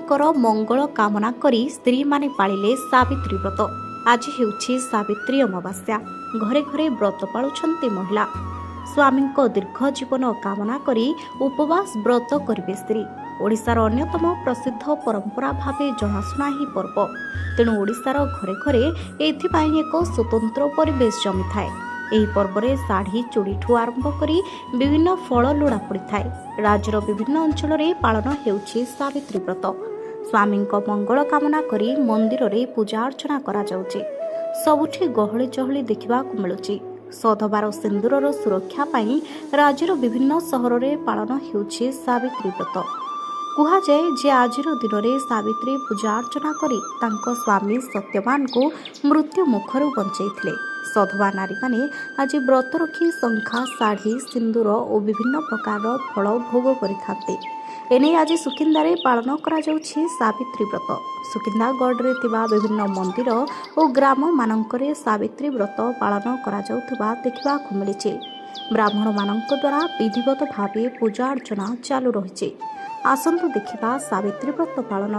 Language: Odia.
ସ୍ୱାମୀଙ୍କର ମଙ୍ଗଳ କାମନା କରି ସ୍ତ୍ରୀମାନେ ପାଳିଲେ ସାବିତ୍ରୀ ବ୍ରତ। ଆଜି ହେଉଛି ସାବିତ୍ରୀ ଅମାବାସ୍ୟା। ଘରେ ଘରେ ବ୍ରତ ପାଳୁଛନ୍ତି ମହିଳା। ସ୍ୱାମୀଙ୍କ ଦୀର୍ଘ ଜୀବନ କାମନା କରି ଉପବାସ ବ୍ରତ କରିବେ ସ୍ତ୍ରୀ। ଓଡ଼ିଶାର ଅନ୍ୟତମ ପ୍ରସିଦ୍ଧ ପରମ୍ପରା ଭାବେ ଜଣାଶୁଣା ଏହି ପର୍ବ। ତେଣୁ ଓଡ଼ିଶାର ଘରେ ଘରେ ଏଥିପାଇଁ ଏକ ସ୍ୱତନ୍ତ୍ର ପରିବେଶ ଜମିଥାଏ। ଏହି ପର୍ବରେ ଶାଢ଼ୀ ଚୁଡ଼ିଠୁ ଆରମ୍ଭ କରି ବିଭିନ୍ନ ଫଳ ଲୋଡ଼ା ପଡ଼ିଥାଏ। ରାଜ୍ୟର ବିଭିନ୍ନ ଅଞ୍ଚଳରେ ପାଳନ ହେଉଛି ସାବିତ୍ରୀ ବ୍ରତ। ସ୍ୱାମୀଙ୍କ ମଙ୍ଗଳ କାମନା କରି ମନ୍ଦିରରେ ପୂଜା ଅର୍ଚ୍ଚନା କରାଯାଉଛି। ସବୁଠି ଗହଳି ଚହଳି ଦେଖିବାକୁ ମିଳୁଛି। ସଧବାର ସିନ୍ଦୁରର ସୁରକ୍ଷା ପାଇଁ ରାଜ୍ୟର ବିଭିନ୍ନ ସହରରେ ପାଳନ ହେଉଛି ସାବିତ୍ରୀ ବ୍ରତ। କୁହାଯାଏ ଯେ ଆଜିର ଦିନରେ ସାବିତ୍ରୀ ପୂଜା ଅର୍ଚ୍ଚନା କରି ତାଙ୍କ ସ୍ୱାମୀ ସତ୍ୟବାନଙ୍କୁ ମୃତ୍ୟୁ ମୁଖରୁ ବଞ୍ଚାଇଥିଲେ। ସଧବା ନାରୀମାନେ ଆଜି ବ୍ରତ ରଖି ଶଙ୍ଖା, ଶାଢ଼ୀ, ସିନ୍ଦୁର ଓ ବିଭିନ୍ନ ପ୍ରକାରର ଫଳ ଭୋଗ କରିଥାନ୍ତି। ଏନେଇ ଆଜି ସୁକିନ୍ଦାରେ ପାଳନ କରାଯାଉଛି ସାବିତ୍ରୀ ବ୍ରତ। ସୁକିନ୍ଦାଗଡ଼ରେ ଥିବା ବିଭିନ୍ନ ମନ୍ଦିର ଓ ଗ୍ରାମମାନଙ୍କରେ ସାବିତ୍ରୀ ବ୍ରତ ପାଳନ କରାଯାଉଥିବା ଦେଖିବାକୁ ମିଳିଛି। ବ୍ରାହ୍ମଣମାନଙ୍କ ଦ୍ୱାରା ବିଧିବଦ୍ଧ ଭାବେ ପୂଜା ଅର୍ଚ୍ଚନା ଚାଲୁ ରହିଛି। ଆସନ୍ତୁ ଦେଖିବା ସାବିତ୍ରୀ ବ୍ରତ ପାଳନ।